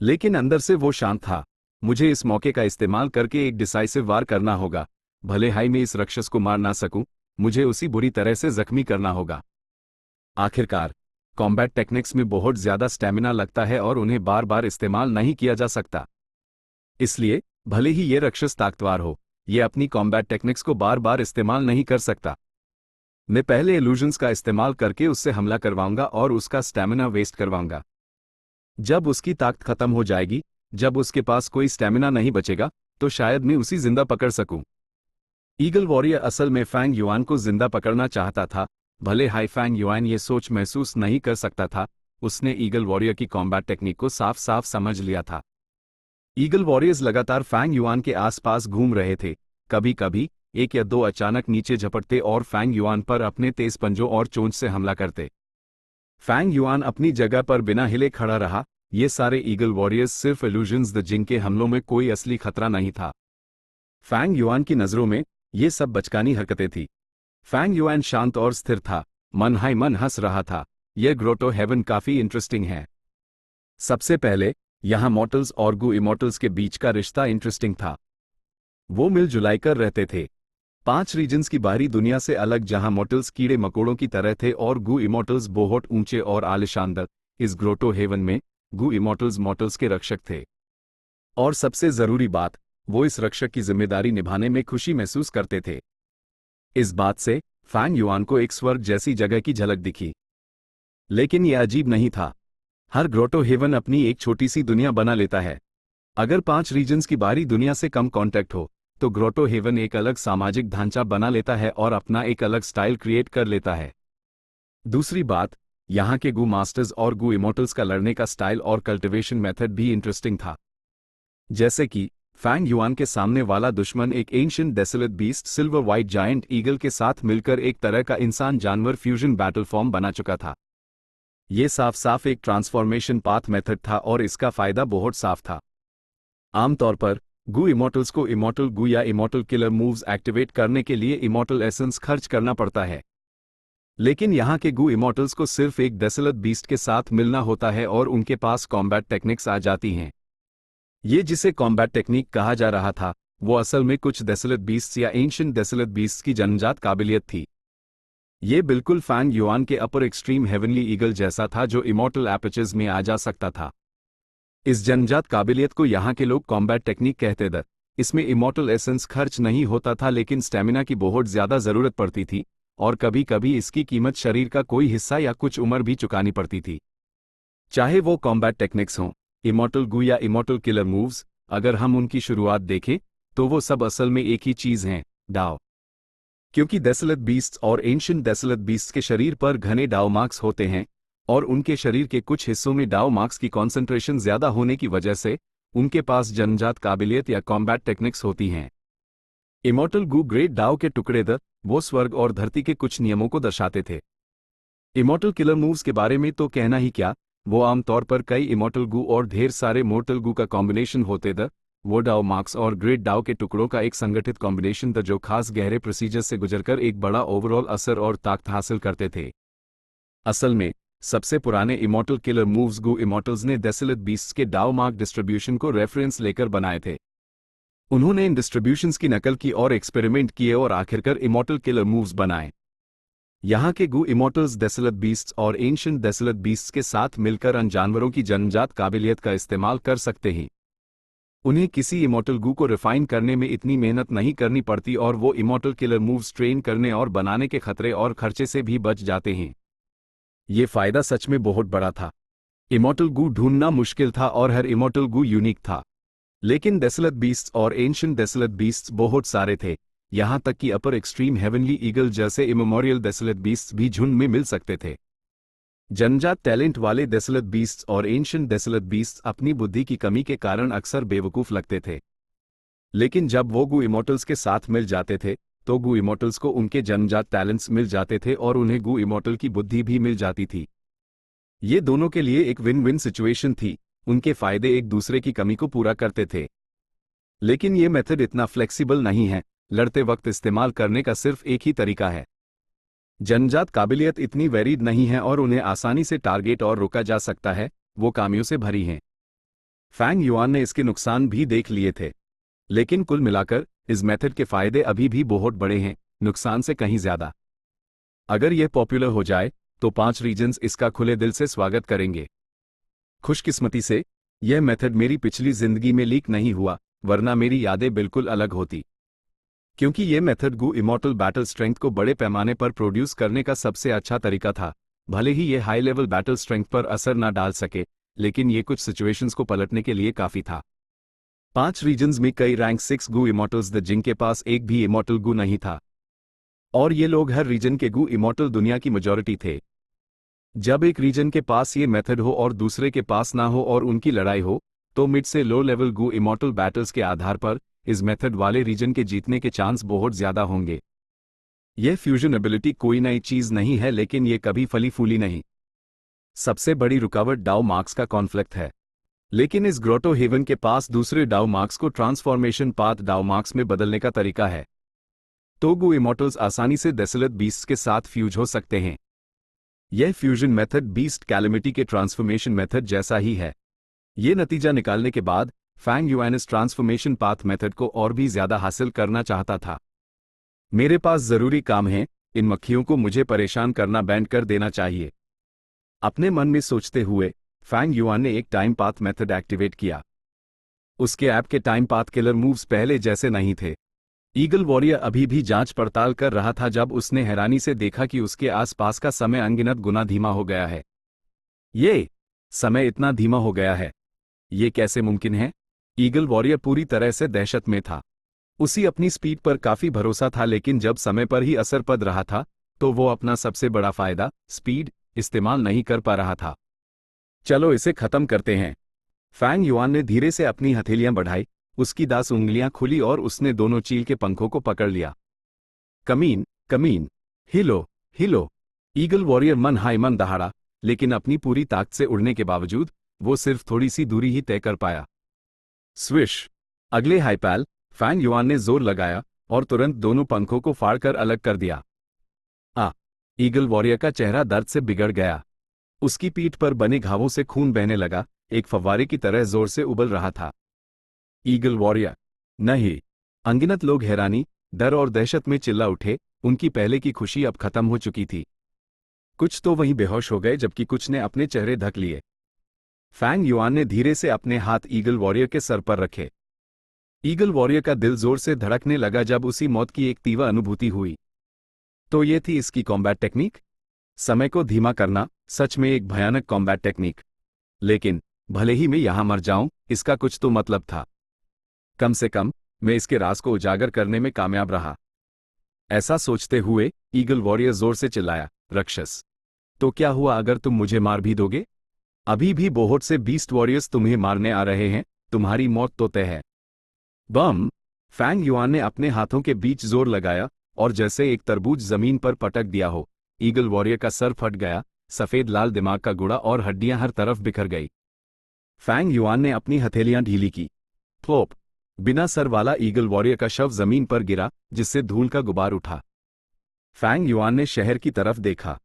लेकिन अंदर से वो शांत था। मुझे इस मौके का इस्तेमाल करके एक डिसाइसिव वार करना होगा। भले ही मैं इस राक्षस को मार ना सकूं, मुझे उसी बुरी तरह से जख्मी करना होगा। आखिरकार कॉम्बैट टेक्निक्स में बहुत ज्यादा स्टैमिना लगता है और उन्हें बार बार इस्तेमाल नहीं किया जा सकता। इसलिए भले ही ये राक्षस ताकतवर हो, ये अपनी कॉम्बैट टेक्निक्स को बार बार इस्तेमाल नहीं कर सकता। मैं पहले इल्यूजन्स का इस्तेमाल करके उससे हमला करवाऊंगा और उसका स्टैमिना वेस्ट करवाऊंगा। जब उसकी ताकत खत्म हो जाएगी, जब उसके पास कोई स्टैमिना नहीं बचेगा, तो शायद मैं उसी जिंदा पकड़ सकूं। ईगल वॉरियर असल में फैंग युआन को जिंदा पकड़ना चाहता था। भले हाई फैंग युआन ये सोच महसूस नहीं कर सकता था, उसने ईगल वॉरियर की कॉम्बैट टेक्निक को साफ साफ समझ लिया था। ईगल वॉरियर्स लगातार फैंग युआन के आसपास घूम रहे थे। कभी कभी एक या दो अचानक नीचे झपटते और फैंग युआन पर अपने तेज पंजों और चोंच से हमला करते। फैंग युआन अपनी जगह पर बिना हिले खड़ा रहा। ये सारे ईगल वॉरियर्स सिर्फ इल्यूजन्स द जिनके हमलों में कोई असली खतरा नहीं था। फैंग युआन की नजरों में ये सब बचकानी हरकतें थी। फैंग युआन शांत और स्थिर था, मन ही मन हंस रहा था। यह ग्रोटो हेवन काफी इंटरेस्टिंग है। सबसे पहले यहाँ मॉर्टल्स और गू इमॉर्टल्स के बीच का रिश्ता इंटरेस्टिंग था। वो मिलजुलाई कर रहते थे। 5 रीजन्स की बाहरी दुनिया से अलग, जहां मॉर्टल्स कीड़े मकोड़ों की तरह थे और गू इमॉर्टल्स बहुत ऊंचे और आलिशान। इस ग्रोटो हेवन में गू इमॉर्टल्स मॉर्टल्स के रक्षक थे। और सबसे जरूरी बात, वो इस रक्षक की जिम्मेदारी निभाने में खुशी महसूस करते थे। इस बात से फैंग युआन को एक स्वर्ग जैसी जगह की झलक दिखी। लेकिन यह अजीब नहीं था। हर ग्रोटो हेवन अपनी एक छोटी सी दुनिया बना लेता है। अगर 5 रीजन्स की बाहरी दुनिया से कम कांटेक्ट हो, तो ग्रोटो हेवन एक अलग सामाजिक ढांचा बना लेता है और अपना एक अलग स्टाइल क्रिएट कर लेता है। दूसरी बात, यहाँ के गू मास्टर्स और गू इमॉर्टल्स का लड़ने का स्टाइल और कल्टिवेशन मेथड भी इंटरेस्टिंग था। जैसे कि फैंग युआन के सामने वाला दुश्मन एक ancient desolate beast silver white giant eagle के साथ मिलकर एक तरह का इंसान जानवर फ्यूजन बैटल फॉर्म बना चुका था। ये साफ साफ एक ट्रांसफॉर्मेशन पाथ मेथड था और इसका फायदा बहुत साफ था। आमतौर पर गू इमॉर्टल्स को इमॉर्टल गू या इमॉर्टल किलर मूव्स एक्टिवेट करने के लिए इमॉर्टल एसेंस खर्च करना पड़ता है। लेकिन यहाँ के गू इमॉर्टल्स को सिर्फ एक डेसोलेट बीस्ट के साथ मिलना होता है और उनके पास कॉम्बैट टेक्निक्स आ जाती हैं। ये जिसे कॉम्बैट टेक्निक कहा जा रहा था, वो असल में कुछ डेसोलेट बीस्ट्स या एंशिएंट डेसोलेट बीस्ट्स की जन्मजात काबिलियत थी। ये बिल्कुल फैंग युआन के अपर एक्सट्रीम हेवनली ईगल जैसा था जो इमॉर्टल एपिचेस में आ जा सकता था। इस जन्मजात काबिलियत को यहाँ के लोग कॉम्बैट टेक्निक कहते थे। इसमें इमॉर्टल एसेंस खर्च नहीं होता था, लेकिन स्टैमिना की बहुत ज्यादा जरूरत पड़ती थी और कभी कभी इसकी कीमत शरीर का कोई हिस्सा या कुछ उम्र भी चुकानी पड़ती थी। चाहे वो कॉम्बैट टेक्निक्स हों, इमॉर्टल गू या इमॉर्टल किलर मूव्स, अगर हम उनकी शुरुआत देखें तो वो सब असल में एक ही चीज हैं, डाओ। क्योंकि डेसोलेट बीस्ट्स और एंशिएंट डेसोलेट बीस्ट्स के शरीर पर घने डाओ मार्क्स होते हैं और उनके शरीर के कुछ हिस्सों में डाओ मार्क्स की कॉन्सेंट्रेशन ज्यादा होने की वजह से उनके पास जन्मजात काबिलियत या कॉम्बैट टेक्निक्स होती हैं। इमॉर्टल गू ग्रेट डाओ के टुकड़े वो स्वर्ग और धरती के कुछ नियमों को दर्शाते थे। इमॉर्टल किलर मूव्स के बारे में तो कहना ही क्या, वो आमतौर पर कई इमॉर्टल गू और ढेर सारे मोर्टल गू का कॉम्बिनेशन होते थे वो डाओ मार्क्स और ग्रेट डाओ के टुकड़ों का एक संगठित कॉम्बिनेशन था जो खास गहरे प्रोसीजर से गुजरकर एक बड़ा ओवरऑल असर और ताकत हासिल करते थे। असल में सबसे पुराने इमॉर्टल किलर मूव्स गू इमॉर्टल्स ने डेसोलेट बीस्ट्स के डाओ मार्क डिस्ट्रीब्यूशन को रेफरेंस लेकर बनाए थे। उन्होंने इन डिस्ट्रीब्यूशंस की नकल की और एक्सपेरिमेंट किए और आखिरकार इमॉर्टल किलर मूव्स बनाए। यहाँ के गू इमॉर्टल्स डेसोलेट बीस्ट्स और एंशिएंट डेसोलेट बीस्ट्स के साथ मिलकर अन्य जानवरों की जन्मजात काबिलियत का इस्तेमाल कर सकते हैं। उन्हें किसी इमॉर्टल गू को रिफाइन करने में इतनी मेहनत नहीं करनी पड़ती और वो इमॉर्टल किलर मूव्स ट्रेन करने और बनाने के खतरे और खर्चे से भी बच जाते हैं। ये फायदा सच में बहुत बड़ा था। इमॉर्टल गू ढूंढना मुश्किल था और हर इमॉर्टल गू यूनिक था, लेकिन डेसोलेट बीस्ट्स और एंशिएंट डेसोलेट बीस्ट्स बहुत सारे थे, यहाँ तक कि अपर एक्सट्रीम हेवनली ईगल जैसे इमेमोरियल डेसोलेट बीस्ट्स भी झुंड में मिल सकते थे। जन्मजात टैलेंट वाले डेसोलेट बीस्ट्स और एंशिएंट डेसोलेट बीस्ट्स अपनी बुद्धि की कमी के कारण अक्सर बेवकूफ लगते थे, लेकिन जब वो गू इमॉर्टल्स के साथ मिल जाते थे तो गू इमॉर्टल्स को उनके जन्मजात टैलेंट्स मिल जाते थे और उन्हें गू इमॉर्टल की बुद्धि भी मिल जाती थी। ये दोनों के लिए एक विन विन सिचुएशन थी, उनके फायदे एक दूसरे की कमी को पूरा करते थे। लेकिन ये मेथड इतना फ्लेक्सिबल नहीं है, लड़ते वक्त इस्तेमाल करने का सिर्फ एक ही तरीका है। जन्मजात काबिलियत इतनी वेरीड नहीं है और उन्हें आसानी से टारगेट और रोका जा सकता है, वो खामियों से भरी हैं। फैंग युआन ने इसके नुकसान भी देख लिए थे, लेकिन कुल मिलाकर इस मेथड के फायदे अभी भी बहुत बड़े हैं, नुकसान से कहीं ज्यादा। अगर यह पॉपुलर हो जाए तो 5 रीजन्स इसका खुले दिल से स्वागत करेंगे। खुशकिस्मती से यह मेथड मेरी पिछली जिंदगी में लीक नहीं हुआ, वरना मेरी यादें बिल्कुल अलग होती। क्योंकि यह मेथड गू इमॉर्टल बैटल स्ट्रेंथ को बड़े पैमाने पर प्रोड्यूस करने का सबसे अच्छा तरीका था। भले ही यह हाई लेवल बैटल स्ट्रेंथ पर असर ना डाल सके, लेकिन यह कुछ सिचुएशंस को पलटने के लिए काफी था। 5 रीजन्स में कई रैंक 6 गू इमॉर्टल्स थे जिनके पास एक भी इमॉर्टल गू नहीं था, और ये लोग हर रीजन के गू इमॉर्टल दुनिया की मेजॉरिटी थे। जब एक रीजन के पास ये मेथड हो और दूसरे के पास ना हो और उनकी लड़ाई हो, तो मिड से लो लेवल गू इमॉर्टल बैटल्स के आधार पर इस मेथड वाले रीजन के जीतने के चांस बहुत ज्यादा होंगे। यह फ्यूजन एबिलिटी कोई नई चीज नहीं है, लेकिन ये कभी फली फूली नहीं। सबसे बड़ी रुकावट डाओ मार्क्स का कॉन्फ्लिक्ट है, लेकिन इस ग्रोटो हेवन के पास दूसरे डाओ मार्क्स को ट्रांसफॉर्मेशन पाथ डाओ मार्क्स में बदलने का तरीका है, तो गू इमॉर्टल्स आसानी से डेसोलेट बीस्ट्स के साथ फ्यूज हो सकते हैं। यह फ्यूजन मेथड बीस्ट कैलेमिटी के ट्रांसफॉर्मेशन मेथड जैसा ही है। ये नतीजा निकालने के बाद फैंग युआन इस ट्रांसफॉर्मेशन पाथ मेथड को और भी ज्यादा हासिल करना चाहता था। मेरे पास जरूरी काम है, इन मक्खियों को मुझे परेशान करना बैंड कर देना चाहिए। अपने मन में सोचते हुए फैंग युआन ने एक टाइम पाथ मेथड एक्टिवेट किया। उसके ऐप के टाइम पाथ किलर मूव्स पहले जैसे नहीं थे। ईगल वॉरियर अभी भी जांच पड़ताल कर रहा था जब उसने हैरानी से देखा कि उसके आसपास का समय अनगिनत गुना धीमा हो गया है। ये समय इतना धीमा हो गया है, ये कैसे मुमकिन है? ईगल वॉरियर पूरी तरह से दहशत में था। उसी अपनी स्पीड पर काफी भरोसा था, लेकिन जब समय पर ही असर पड़ रहा था तो वो अपना सबसे बड़ा फायदा, स्पीड, इस्तेमाल नहीं कर पा रहा था। चलो इसे खत्म करते हैं। फैंग युआन ने धीरे से अपनी हथेलियां बढ़ाई, उसकी 10 उंगलियां खुली और उसने दोनों चील के पंखों को पकड़ लिया। कमीन, कमीन, हिलो, हिलो। ईगल वॉरियर मन हाय मन दहाड़ा, लेकिन अपनी पूरी ताकत से उड़ने के बावजूद वो सिर्फ थोड़ी सी दूरी ही तय कर पाया। स्विश! अगले हाईपैल फैंग युआन ने जोर लगाया और तुरंत दोनों पंखों को फाड़कर अलग कर दिया। ईगल वॉरियर का चेहरा दर्द से बिगड़ गया। उसकी पीठ पर बने घावों से खून बहने लगा, एक फव्वारे की तरह जोर से उबल रहा था। ईगल वॉरियर, नहीं! अनगिनत लोग हैरानी, डर और दहशत में चिल्ला उठे। उनकी पहले की खुशी अब खत्म हो चुकी थी। कुछ तो वहीं बेहोश हो गए, जबकि कुछ ने अपने चेहरे ढक लिए। फैंग युआन ने धीरे से अपने हाथ ईगल वॉरियर के सर पर रखे। ईगल वॉरियर का दिल जोर से धड़कने लगा जब उसी मौत की एक तीव्र अनुभूति हुई। तो ये थी इसकी कॉम्बैट टेक्निक। समय को धीमा करना सच में एक भयानक कॉम्बैट टेक्निक। लेकिन भले ही मैं यहां मर जाऊं, इसका कुछ तो मतलब था। कम से कम मैं इसके राज को उजागर करने में कामयाब रहा। ऐसा सोचते हुए ईगल वॉरियर जोर से चिल्लाया, राक्षस! तो क्या हुआ अगर तुम मुझे मार भी दोगे? अभी भी बहुत से बीस्ट वॉरियर्स तुम्हें मारने आ रहे हैं, तुम्हारी मौत तो तय है। बम! फैंग युआन ने अपने हाथों के बीच जोर लगाया और जैसे एक तरबूज जमीन पर पटक दिया हो, ईगल वॉरियर का सर फट गया, सफेद लाल दिमाग का गुड़ा और हड्डियां हर तरफ बिखर गई। फैंग युआन ने अपनी हथेलियां ढीली की। प्लोप! बिना सर वाला ईगल वॉरियर का शव जमीन पर गिरा, जिससे धूल का गुबार उठा। फैंग युआन ने शहर की तरफ देखा।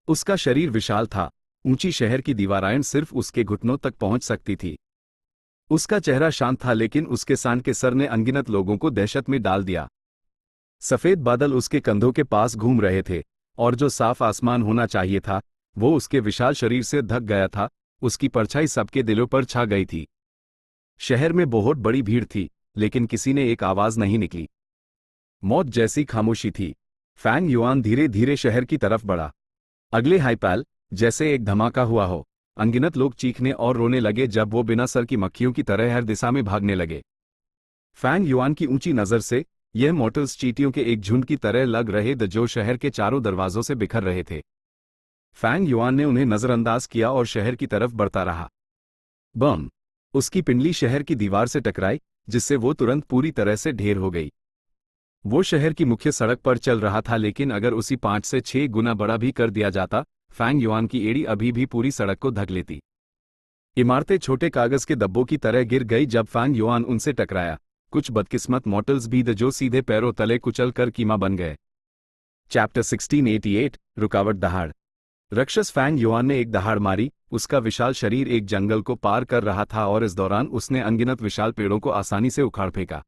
उसका शरीर विशाल था, ऊंची शहर की दीवारें सिर्फ उसके घुटनों तक पहुंच सकती थी। उसका चेहरा शांत था, लेकिन उसके सांड के सर ने अनगिनत लोगों को दहशत में डाल दिया। सफेद बादल उसके कंधों के पास घूम रहे थे, और जो साफ आसमान होना चाहिए था वो उसके विशाल शरीर से ढक गया था। उसकी परछाई सबके दिलों पर छा गई थी। शहर में बहुत बड़ी भीड़ थी, लेकिन किसी ने एक आवाज नहीं निकली। मौत जैसी खामोशी थी। फैंग युआन धीरे धीरे शहर की तरफ बढ़ा। अगले हाईपैल जैसे एक धमाका हुआ हो। अनगिनत लोग चीखने और रोने लगे जब वो बिना सर की मक्खियों की तरह हर दिशा में भागने लगे। फैंग युआन की ऊंची नजर से यह मॉर्टल्स चींटियों के एक झुंड की तरह लग रहे थे जो शहर के चारों दरवाजों से बिखर रहे थे। फैंग युआन ने उन्हें नजरअंदाज किया और शहर की तरफ बढ़ता रहा। बम! उसकी पिंडली शहर की दीवार से टकराई, जिससे वो तुरंत पूरी तरह से ढेर हो गई। वो शहर की मुख्य सड़क पर चल रहा था, लेकिन अगर उसी 5 से 6 गुना बड़ा भी कर दिया जाता, फैंग युआन की एड़ी अभी भी पूरी सड़क को ढक लेती। इमारतें छोटे कागज के डब्बों की तरह गिर गई जब फैंग युआन उनसे टकराया। कुछ बदकिस्मत मॉर्टल्स भी थे जो सीधे पैरों तले कुचल कर कीमा बन गए। चैप्टर 1688 रुकावट दहाड़। राक्षस फैंग युआन ने एक दहाड़ मारी। उसका विशाल शरीर एक जंगल को पार कर रहा था और इस दौरान उसने अनगिनत विशाल पेड़ों को आसानी से उखाड़ फेंका।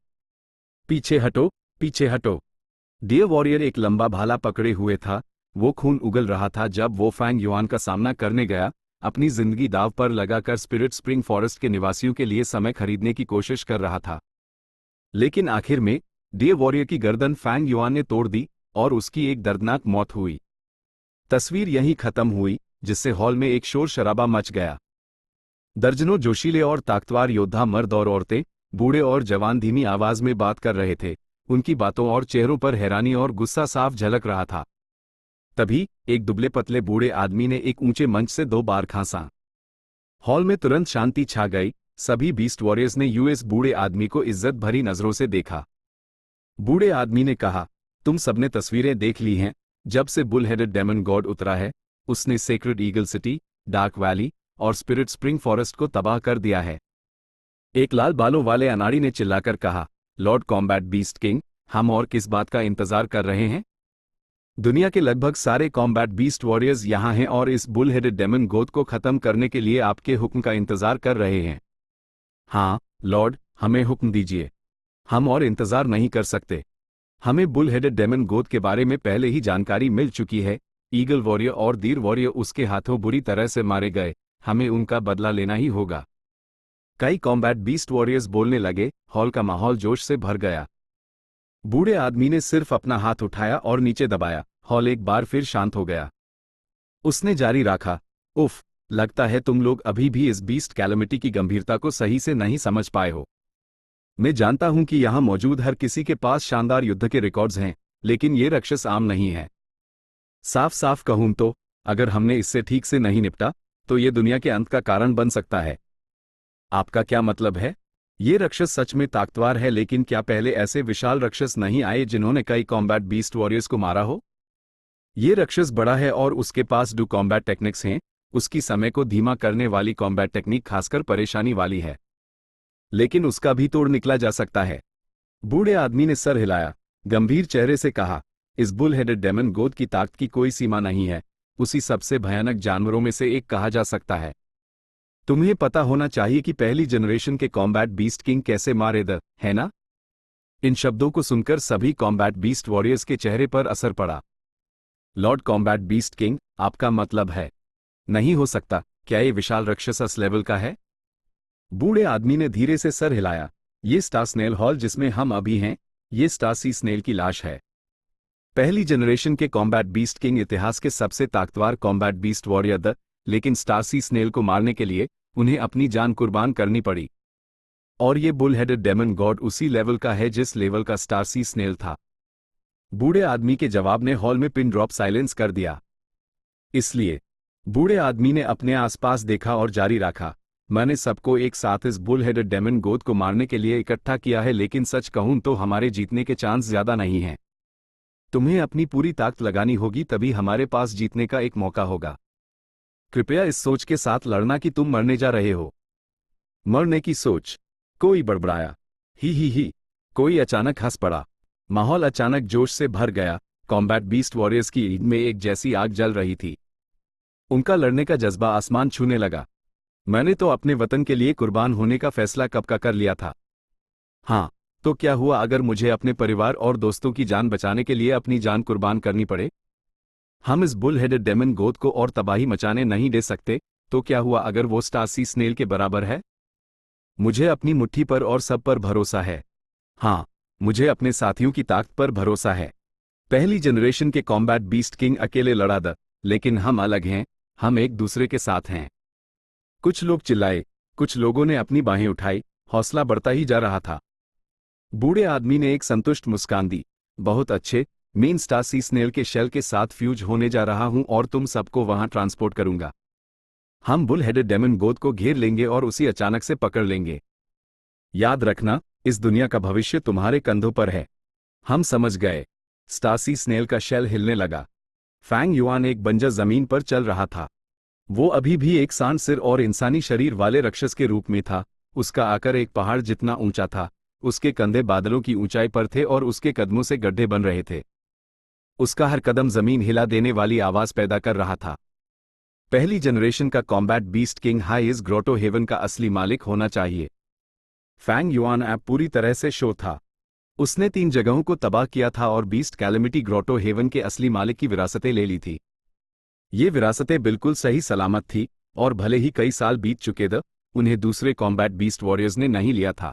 पीछे हटो, पीछे हटो! डियर वॉरियर एक लंबा भाला पकड़े हुए था। वो खून उगल रहा था जब वो फैंग युआन का सामना करने गया। अपनी जिंदगी दांव पर लगाकर स्पिरिट स्प्रिंग फॉरेस्ट के निवासियों के लिए समय खरीदने की कोशिश कर रहा था। लेकिन आखिर में डियर वॉरियर की गर्दन फैंग युआन ने तोड़ दी और उसकी एक दर्दनाक मौत हुई। तस्वीर यहीं खत्म हुई, जिससे हॉल में एक शोर शराबा मच गया। दर्जनों जोशीले और ताकतवर योद्धा मर्द और औरतें, बूढ़े और जवान धीमी आवाज में बात कर रहे थे। उनकी बातों और चेहरों पर हैरानी और गुस्सा साफ झलक रहा था। तभी एक दुबले पतले बूढ़े आदमी ने एक ऊंचे मंच से 2 बार खांसा। हॉल में तुरंत शांति छा गई। सभी बीस्ट वॉरियर्स ने यूएस बूढ़े आदमी को इज्जत भरी नजरों से देखा। बूढ़े आदमी ने कहा, तुम सबने तस्वीरें देख ली हैं। जब से बुल हेडेड डेमन गॉड उतरा है, उसने sacred eagle city, dark valley और स्पिरिट स्प्रिंग फॉरेस्ट को तबाह कर दिया है। एक लाल बालों वाले अनाड़ी ने चिल्लाकर कहा, लॉर्ड कॉम्बैट बीस्ट किंग, हम और किस बात का इंतजार कर रहे हैं? दुनिया के लगभग सारे कॉम्बैट बीस्ट वॉरियर्स यहाँ हैं और इस बुल हेडेड डेमन गोद को खत्म करने के लिए आपके हुक्म का इंतजार कर रहे हैं। हाँ लॉर्ड, हमें हुक्म दीजिए। हम और इंतजार नहीं कर सकते। हमें बुल हेडेड डेमन गोद के बारे में पहले ही जानकारी मिल चुकी है। ईगल वॉरियर और दीर वॉरियर उसके हाथों बुरी तरह से मारे गए। हमें उनका बदला लेना ही होगा। कई कॉम्बैट बीस्ट वॉरियर्स बोलने लगे। हॉल का माहौल जोश से भर गया। बूढ़े आदमी ने सिर्फ अपना हाथ उठाया और नीचे दबाया। हॉल एक बार फिर शांत हो गया। उसने जारी रखा, उफ, लगता है तुम लोग अभी भी इस बीस्ट कैलेमिटी की गंभीरता को सही से नहीं समझ पाए हो। मैं जानता हूं कि यहां मौजूद हर किसी के पास शानदार युद्ध के रिकॉर्ड्स हैं, लेकिन ये राक्षस आम नहीं है। साफ साफ कहूं तो अगर हमने इससे ठीक से नहीं निपटा तो ये दुनिया के अंत का कारण बन सकता है। आपका क्या मतलब है? ये राक्षस सच में ताकतवर है, लेकिन क्या पहले ऐसे विशाल राक्षस नहीं आए जिन्होंने कई कॉम्बैट बीस्ट वॉरियर्स को मारा हो? ये राक्षस बड़ा है और उसके पास डू कॉम्बैट टेक्निक्स हैं। उसकी समय को धीमा करने वाली कॉम्बैट टेक्निक खासकर परेशानी वाली है, लेकिन उसका भी तोड़ निकला जा सकता है। बूढ़े आदमी ने सर हिलाया, गंभीर चेहरे से कहा, इस बुल हेडेड डेमन गोद की ताकत की कोई सीमा नहीं है। उसी सबसे भयानक जानवरों में से एक कहा जा सकता है। तुम्हें पता होना चाहिए कि पहली जनरेशन के कॉम्बैट बीस्ट किंग कैसे मारे द, है ना? इन शब्दों को सुनकर सभी कॉम्बैट बीस्ट वॉरियर्स के चेहरे पर असर पड़ा। लॉर्ड कॉम्बैट बीस्ट किंग, आपका मतलब है? नहीं हो सकता। क्या ये विशाल राक्षस इस लेवल का है? बूढ़े आदमी ने धीरे से सर हिलाया। ये स्टार स्नेल हॉल जिसमें हम अभी हैं, ये स्टार सी स्नेल की लाश है। पहली जनरेशन के कॉम्बैट बीस्ट किंग इतिहास के सबसे ताकतवर कॉम्बैट बीस्ट वॉरियर द, लेकिन स्टार सी स्नेल को मारने के लिए उन्हें अपनी जान कुर्बान करनी पड़ी। और ये बुल हेडेड डेमन गॉड उसी लेवल का है जिस लेवल का स्टार सी स्नेल था। बूढ़े आदमी के जवाब ने हॉल में पिन ड्रॉप साइलेंस कर दिया। इसलिए बूढ़े आदमी ने अपने आसपास देखा और जारी रखा, मैंने सबको एक साथ इस बुल हेडेड डेमन गोद को मारने के लिए इकट्ठा किया है, लेकिन सच कहूं तो हमारे जीतने के चांस ज्यादा नहीं हैं। तुम्हें अपनी पूरी ताकत लगानी होगी, तभी हमारे पास जीतने का एक मौका होगा। कृपया इस सोच के साथ लड़ना कि तुम मरने जा रहे हो। मरने की सोच? कोई बड़बड़ाया। ही। कोई अचानक हंस पड़ा। माहौल अचानक जोश से भर गया। कॉम्बैट बीस्ट वॉरियर्स की ईद में एक जैसी आग जल रही थी। उनका लड़ने का जज्बा आसमान छूने लगा। मैंने तो अपने वतन के लिए कुर्बान होने का फैसला कब का कर लिया था। हाँ, तो क्या हुआ अगर मुझे अपने परिवार और दोस्तों की जान बचाने के लिए अपनी जान कुर्बान करनी पड़े? हम इस बुल हेडेड डेमन गोद को और तबाही मचाने नहीं दे सकते। तो क्या हुआ अगर वो स्टासी स्नेल के बराबर है? मुझे अपनी मुट्ठी पर और सब पर भरोसा है। हाँ, मुझे अपने साथियों की ताकत पर भरोसा है। पहली जनरेशन के कॉम्बैट बीस्ट किंग अकेले लड़ा था, लेकिन हम अलग हैं। हम एक दूसरे के साथ हैं। कुछ लोग चिल्लाए, कुछ लोगों ने अपनी बाहें उठाई। हौसला बढ़ता ही जा रहा था। बूढ़े आदमी ने एक संतुष्ट मुस्कान दी। बहुत अच्छे, मेन स्टासी स्नेल के शेल के साथ फ्यूज होने जा रहा हूं और तुम सबको वहां ट्रांसपोर्ट करूंगा। हम बुल हेडेड डेमन गोद को घेर लेंगे और उसी अचानक से पकड़ लेंगे। याद रखना, इस दुनिया का भविष्य तुम्हारे कंधों पर है। हम समझ गए। स्टासी स्नेल का शेल हिलने लगा। फैंग युआन एक बंजर जमीन पर चल रहा था। वो अभी भी एक सांड सिर और इंसानी शरीर वाले राक्षस के रूप में था। उसका आकार एक पहाड़ जितना ऊंचा था। उसके कंधे बादलों की ऊंचाई पर थे और उसके कदमों से गड्ढे बन रहे थे। उसका हर कदम जमीन हिला देने वाली आवाज पैदा कर रहा था। पहली जनरेशन का कॉम्बैट बीस्ट किंग हाई इस ग्रोटो हेवन का असली मालिक होना चाहिए। फैंग युआन ऐप पूरी तरह से शो था। उसने 3 जगहों को तबाह किया था और बीस्ट कैलेमिटी ग्रोटो हेवन के असली मालिक की विरासतें ले ली थी। ये विरासतें बिल्कुल सही सलामत थी, और भले ही कई साल बीत चुके थे, उन्हें दूसरे कॉम्बैट बीस्ट वॉरियर्स ने नहीं लिया था।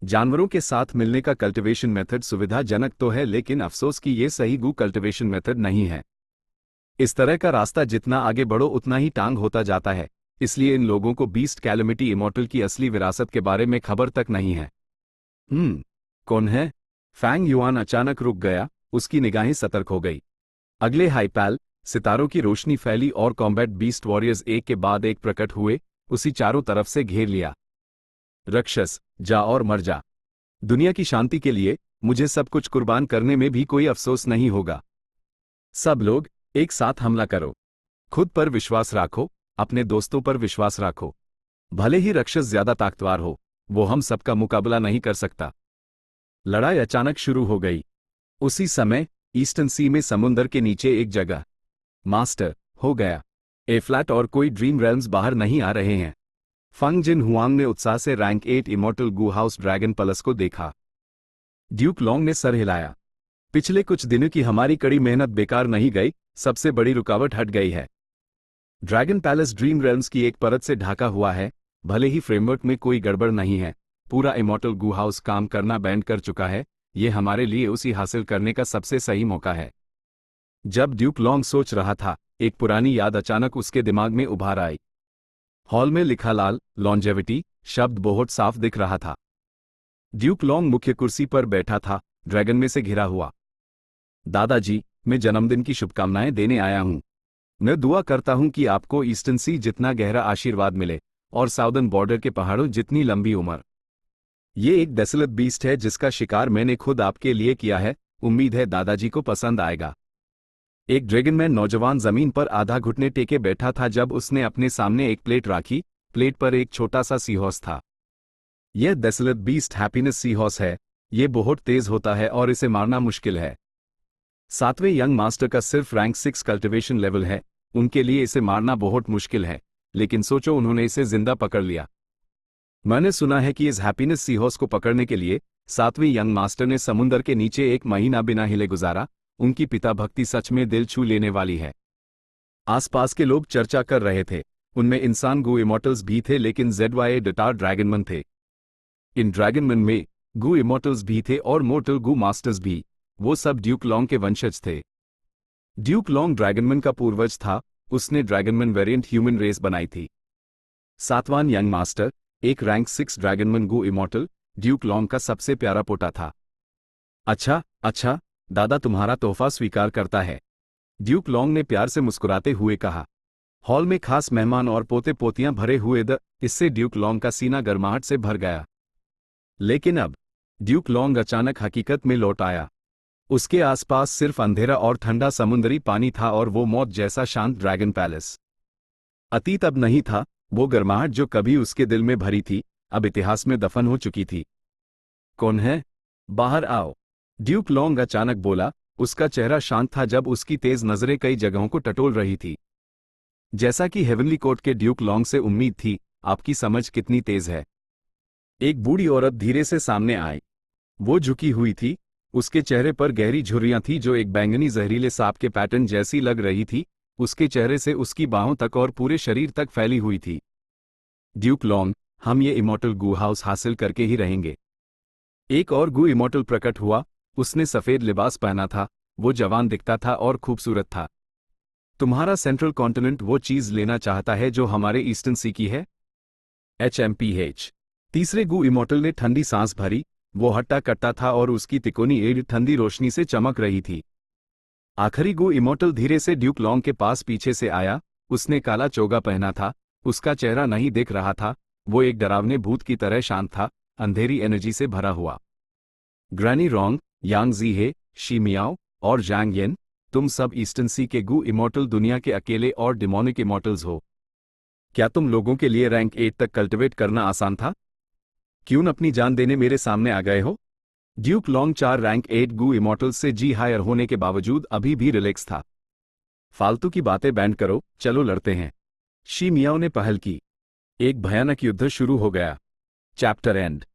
जानवरों के साथ मिलने का कल्टीवेशन मेथड सुविधाजनक तो है, लेकिन अफसोस कि ये सही गू कल्टीवेशन मेथड नहीं है। इस तरह का रास्ता जितना आगे बढ़ो उतना ही टांग होता जाता है। इसलिए इन लोगों को बीस्ट कैलेमिटी इमॉर्टल की असली विरासत के बारे में खबर तक नहीं है। कौन है? फैंग युआन अचानक रुक गया। उसकी निगाहें सतर्क हो गई। अगले हाईपैल सितारों की रोशनी फैली और कॉम्बैट बीस्ट वॉरियर्स एक के बाद एक प्रकट हुए। उसी चारों तरफ से घेर लिया। राक्षस, जा और मर जा। दुनिया की शांति के लिए मुझे सब कुछ कुर्बान करने में भी कोई अफसोस नहीं होगा। सब लोग एक साथ हमला करो। खुद पर विश्वास रखो, अपने दोस्तों पर विश्वास रखो। भले ही राक्षस ज्यादा ताकतवर हो, वो हम सबका मुकाबला नहीं कर सकता। लड़ाई अचानक शुरू हो गई। उसी समय ईस्टर्न सी में समुंदर के नीचे एक जगह मास्टर हो गया। ए फ्लैट और कोई ड्रीम रेल्म्स बाहर नहीं आ रहे हैं। फंग जिन हुआंग ने उत्साह से रैंक 8 इमॉर्टल गू हाउस ड्रैगन प्लस को देखा। ड्यूक लॉन्ग ने सर हिलाया। पिछले कुछ दिनों की हमारी कड़ी मेहनत बेकार नहीं गई। सबसे बड़ी रुकावट हट गई है। ड्रैगन पैलेस ड्रीम रेल्म्स की एक परत से ढका हुआ है। भले ही फ्रेमवर्क में कोई गड़बड़ नहीं है, पूरा इमॉर्टल गू हाउस काम करना बैंड कर चुका है। ये हमारे लिए उसी हासिल करने का सबसे सही मौका है। जब ड्यूक लॉन्ग सोच रहा था, एक पुरानी याद अचानक उसके दिमाग में उभार आई। हॉल में लिखा लाल लॉन्जेविटी शब्द बहुत साफ दिख रहा था। ड्यूक लॉन्ग मुख्य कुर्सी पर बैठा था, ड्रैगन में से घिरा हुआ। दादाजी, मैं जन्मदिन की शुभकामनाएं देने आया हूं। मैं दुआ करता हूं कि आपको ईस्टर्न सी जितना गहरा आशीर्वाद मिले और साउदर्न बॉर्डर के पहाड़ों जितनी लंबी उम्र। ये एक डेसोलेट बीस्ट है जिसका शिकार मैंने खुद आपके लिए किया है। उम्मीद है दादाजी को पसंद आएगा। एक ड्रैगनमैन नौजवान जमीन पर आधा घुटने टेके बैठा था जब उसने अपने सामने एक प्लेट रखी। प्लेट पर एक छोटा सा सीहॉर्स था। यह डेसोलेट बीस्ट हैप्पीनेस सीहॉर्स है। ये बहुत तेज होता है और इसे मारना मुश्किल है। 7वें यंग मास्टर का सिर्फ रैंक 6 कल्टीवेशन लेवल है। उनके लिए इसे मारना बहुत मुश्किल है, लेकिन सोचो उन्होंने इसे जिंदा पकड़ लिया। मैंने सुना है कि इस हैप्पीनेस सीहॉर्स को पकड़ने के लिए 7वें यंग मास्टर ने समुंदर के नीचे 1 महीना बिना हिले गुजारा। उनकी पिता भक्ति सच में दिल छू लेने वाली है। आसपास के लोग चर्चा कर रहे थे। उनमें इंसान गू इमॉर्टल्स भी थे, लेकिन ZYA डटार ड्रैगनमैन थे। इन ड्रैगनमैन में गू इमॉर्टल्स भी थे और मोर्टल गू मास्टर्स भी। वो सब ड्यूक लॉन्ग के वंशज थे। ड्यूक लॉन्ग ड्रैगनमैन का पूर्वज था। उसने ड्रैगनमैन वेरिएंट ह्यूमन रेस बनाई थी। 7वां यंग मास्टर, एक रैंक 6 ड्रैगनमैन गू इमॉर्टल, ड्यूक लॉन्ग का सबसे प्यारा पोता था। अच्छा, दादा तुम्हारा तोहफा स्वीकार करता है, ड्यूक लॉन्ग ने प्यार से मुस्कुराते हुए कहा। हॉल में खास मेहमान और पोते पोतियां भरे हुए इससे ड्यूक लॉन्ग का सीना गर्माहट से भर गया। लेकिन अब ड्यूक लॉन्ग अचानक हकीकत में लौट आया। उसके आसपास सिर्फ अंधेरा और ठंडा समुद्री पानी था और वो मौत जैसा शांत ड्रैगन पैलेस। अतीत अब नहीं था। वो गर्माहट जो कभी उसके दिल में भरी थी, अब इतिहास में दफन हो चुकी थी। कौन है? बाहर आओ। ड्यूक लॉन्ग अचानक बोला। उसका चेहरा शांत था जब उसकी तेज नजरें कई जगहों को टटोल रही थी। जैसा कि हेवनली कोर्ट के ड्यूक लॉन्ग से उम्मीद थी, आपकी समझ कितनी तेज है। एक बूढ़ी औरत धीरे से सामने आई। वो झुकी हुई थी। उसके चेहरे पर गहरी झुर्रियां थीं जो एक बैंगनी जहरीले सांप के पैटर्न जैसी लग रही थी। उसके चेहरे से उसकी बाहों तक और पूरे शरीर तक फैली हुई थी। ड्यूक लॉन्ग, हम ये इमॉर्टल गू हाउस हासिल करके ही रहेंगे। एक और गू इमॉर्टल प्रकट हुआ। उसने सफेद लिबास पहना था। वो जवान दिखता था और खूबसूरत था। तुम्हारा सेंट्रल कॉन्टिनेंट वो चीज लेना चाहता है जो हमारे ईस्टर्न सी की है? HMPH। तीसरे गू इमॉर्टल ने ठंडी सांस भरी। वो हट्टा कट्टा था और उसकी तिकोनी एड ठंडी रोशनी से चमक रही थी। आखिरी गू इमॉर्टल धीरे से ड्यूक लॉन्ग के पास पीछे से आया। उसने काला चोगा पहना था। उसका चेहरा नहीं दिख रहा था। वो एक डरावने भूत की तरह शांत था, अंधेरी एनर्जी से भरा हुआ। Granny Rong, Yang Jiehe, Shi Miao और जैंग येन, तुम सब ईस्टर्न सी के गू इमॉर्टल दुनिया के अकेले और डिमोनिक इमॉर्टल्स हो। क्या तुम लोगों के लिए रैंक 8 तक कल्टिवेट करना आसान था? क्यों अपनी जान देने मेरे सामने आ गए हो? ड्यूक लॉन्ग 4 रैंक 8 गू इमॉर्टल्स से जी हायर होने के बावजूद अभी भी रिलैक्स था। फालतू की बातें बैंड करो, चलो लड़ते हैं। शी मियाओ ने पहल की। एक भयानक युद्ध शुरू हो गया। Chapter and.